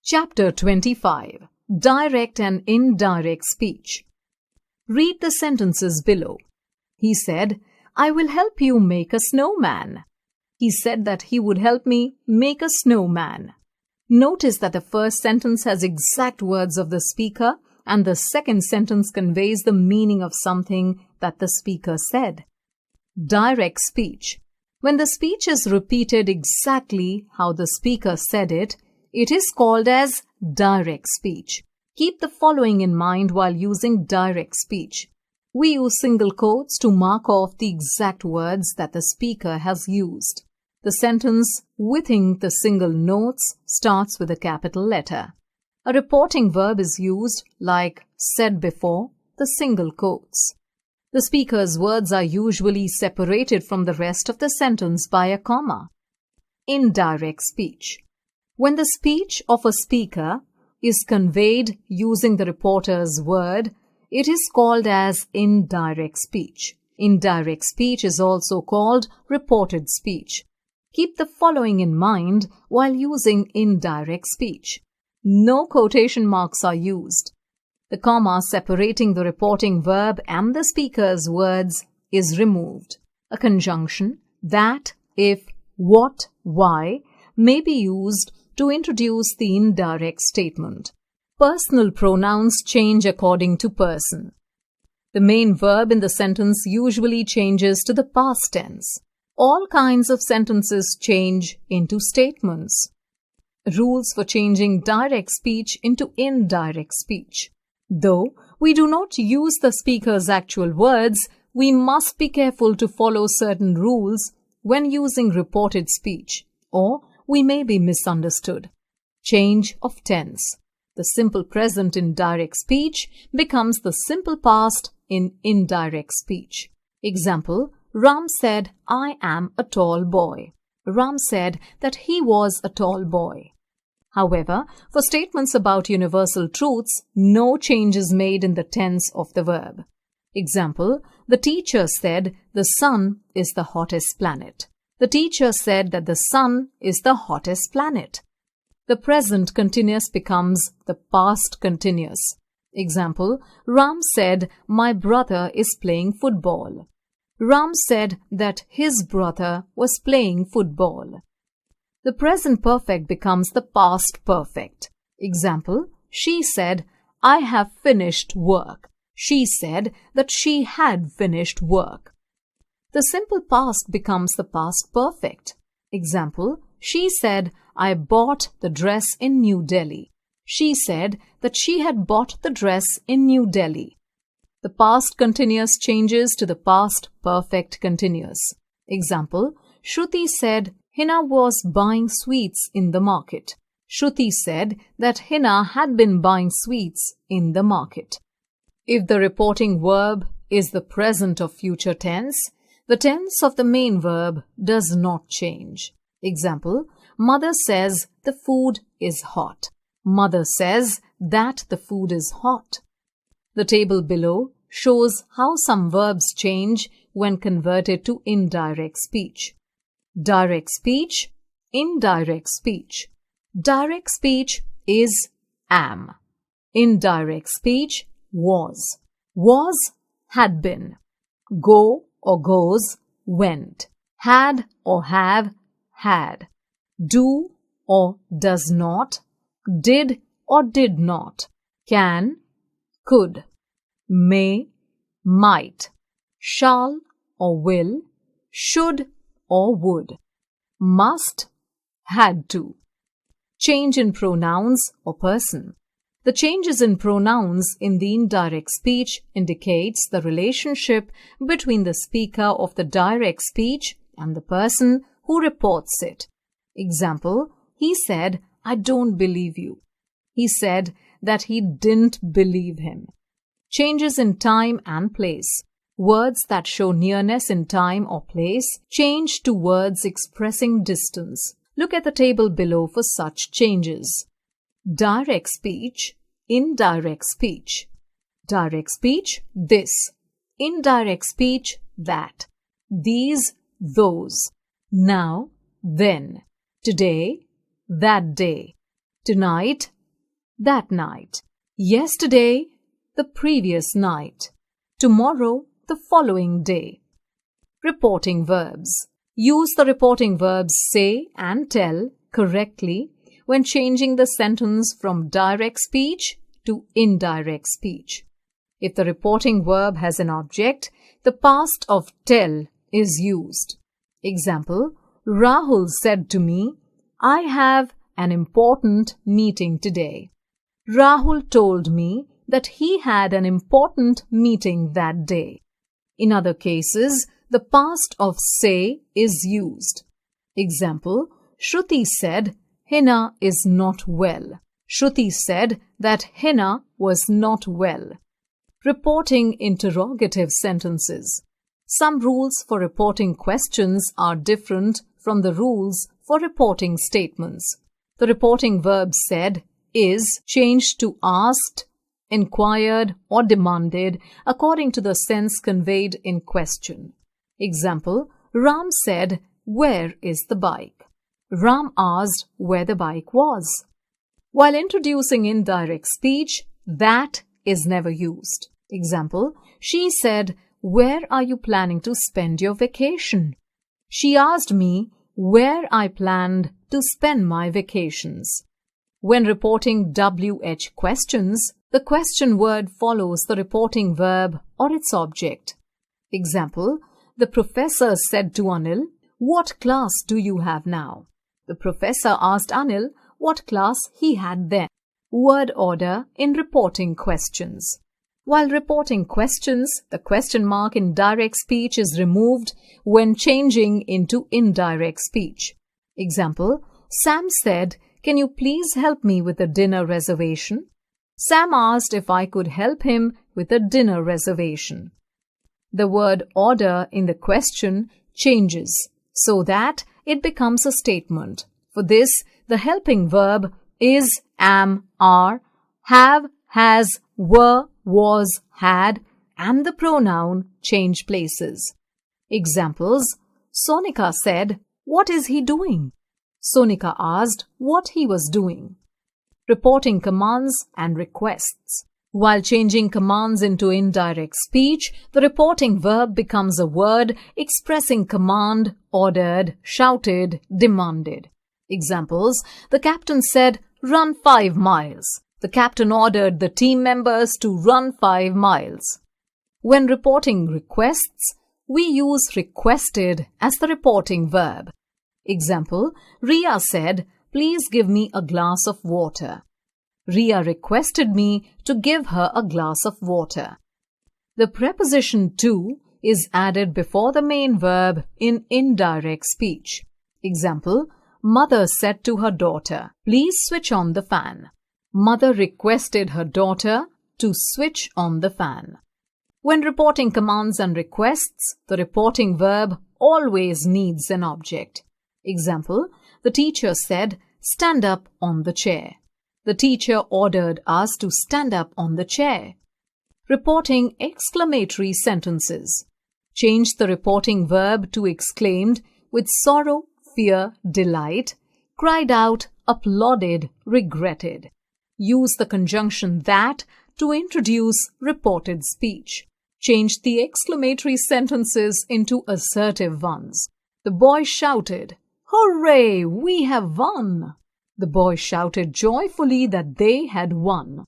Chapter 25. Direct and Indirect Speech. Read the sentences below. He said, "I will help you make a snowman." He said that he would help me make a snowman. Notice that the first sentence has exact words of the speaker and the second sentence conveys the meaning of something that the speaker said. Direct speech. When the speech is repeated exactly how the speaker said it, it is called as direct speech. Keep the following in mind while using direct speech. We use single quotes to mark off the exact words that the speaker has used. The sentence within the single notes starts with a capital letter. A reporting verb is used like said before the single quotes. The speaker's words are usually separated from the rest of the sentence by a comma. Indirect speech. When the speech of a speaker is conveyed using the reporter's word, it is called as indirect speech. Indirect speech is also called reported speech. Keep the following in mind while using indirect speech. No quotation marks are used. The comma separating the reporting verb and the speaker's words is removed. A conjunction, that, if, what, why, may be used to introduce the indirect statement. Personal pronouns change according to person. The main verb in the sentence usually changes to the past tense. All kinds of sentences change into statements. Rules for changing direct speech into indirect speech. Though we do not use the speaker's actual words, we must be careful to follow certain rules when using reported speech, or we may be misunderstood. Change of tense. The simple present in direct speech becomes the simple past in indirect speech. Example, Ram said, "I am a tall boy." Ram said that he was a tall boy. However, for statements about universal truths, no change is made in the tense of the verb. Example, the teacher said the sun is the hottest planet. The teacher said that the sun is the hottest planet. The present continuous becomes the past continuous. Example, Ram said, "My brother is playing football." Ram said that his brother was playing football. The present perfect becomes the past perfect. Example, she said, "I have finished work." She said that she had finished work. The simple past becomes the past perfect. Example, she said, "I bought the dress in New Delhi." She said that she had bought the dress in New Delhi. The past continuous changes to the past perfect continuous. Example, Shruti said, "Hina was buying sweets in the market." Shruti said that Hina had been buying sweets in the market. If the reporting verb is the present of future tense, the tense of the main verb does not change. Example, Mother says the food is hot. Mother says that the food is hot. The table below shows how some verbs change when converted to indirect speech. Direct speech, indirect speech. Direct speech is am. Indirect speech was. Was, had been. Go or goes, went. Had or have, had. Do or does not, did or did not. Can, could. May, might. Shall or will, should or would. Must, had to. Change in pronouns or person. The changes in pronouns in the indirect speech indicates the relationship between the speaker of the direct speech and the person who reports it. Example, he said, "I don't believe you." He said that he didn't believe him. Changes in time and place. Words that show nearness in time or place change to words expressing distance. Look at the table below for such changes. Direct speech, indirect speech. Direct speech, this. Indirect speech, that. These, those. Now, then. Today, that day. Tonight, that night. Yesterday, the previous night. Tomorrow, the following day. Reporting verbs. Use the reporting verbs say and tell correctly when changing the sentence from direct speech to indirect speech. If the reporting verb has an object, the past of tell is used. Example, Rahul said to me, I have an important meeting today. Rahul told me that he had an important meeting that day. In other cases, the past of say is used. Example, Shruti said, Hina is not well. Shruti said that Hina was not well. Reporting interrogative sentences. Some rules for reporting questions are different from the rules for reporting statements. The reporting verb said is changed to asked, inquired, or demanded according to the sense conveyed in question. Example, Ram said, Where is the bike? Ram asked where the bike was. While introducing indirect speech, that is never used. Example, she said, Where are you planning to spend your vacation? She asked me where I planned to spend my vacations. When reporting WH questions, the question word follows the reporting verb or its object. Example, the professor said to Anil, What class do you have now? The professor asked Anil what class he had then. Word order in reporting questions. While reporting questions, the question mark in direct speech is removed when changing into indirect speech. Example, Sam said, Can you please help me with a dinner reservation? Sam asked if I could help him with a dinner reservation. The word order in the question changes so that it becomes a statement. For this, the helping verb is, am, are, have, has, were, was, had, and the pronoun change places. Examples, Sonika said, What is he doing? Sonika asked what he was doing. Reporting commands and requests. While changing commands into indirect speech, the reporting verb becomes a word expressing command, ordered, shouted, demanded. Examples, the captain said, Run 5 miles. The captain ordered the team members to run 5 miles. When reporting requests, we use requested as the reporting verb. Example, Ria said, Please give me a glass of water. Ria requested me to give her a glass of water. The preposition to is added before the main verb in indirect speech. Example, Mother said to her daughter, Please switch on the fan. Mother requested her daughter to switch on the fan. When reporting commands and requests, the reporting verb always needs an object. Example, the teacher said, Stand up on the chair. The teacher ordered us to stand up on the chair. Reporting exclamatory sentences. Change the reporting verb to exclaimed with sorrow, fear, delight, cried out, applauded, regretted. Use the conjunction that to introduce reported speech. Change the exclamatory sentences into assertive ones. The boy shouted, Hooray, we have won! The boy shouted joyfully that they had won.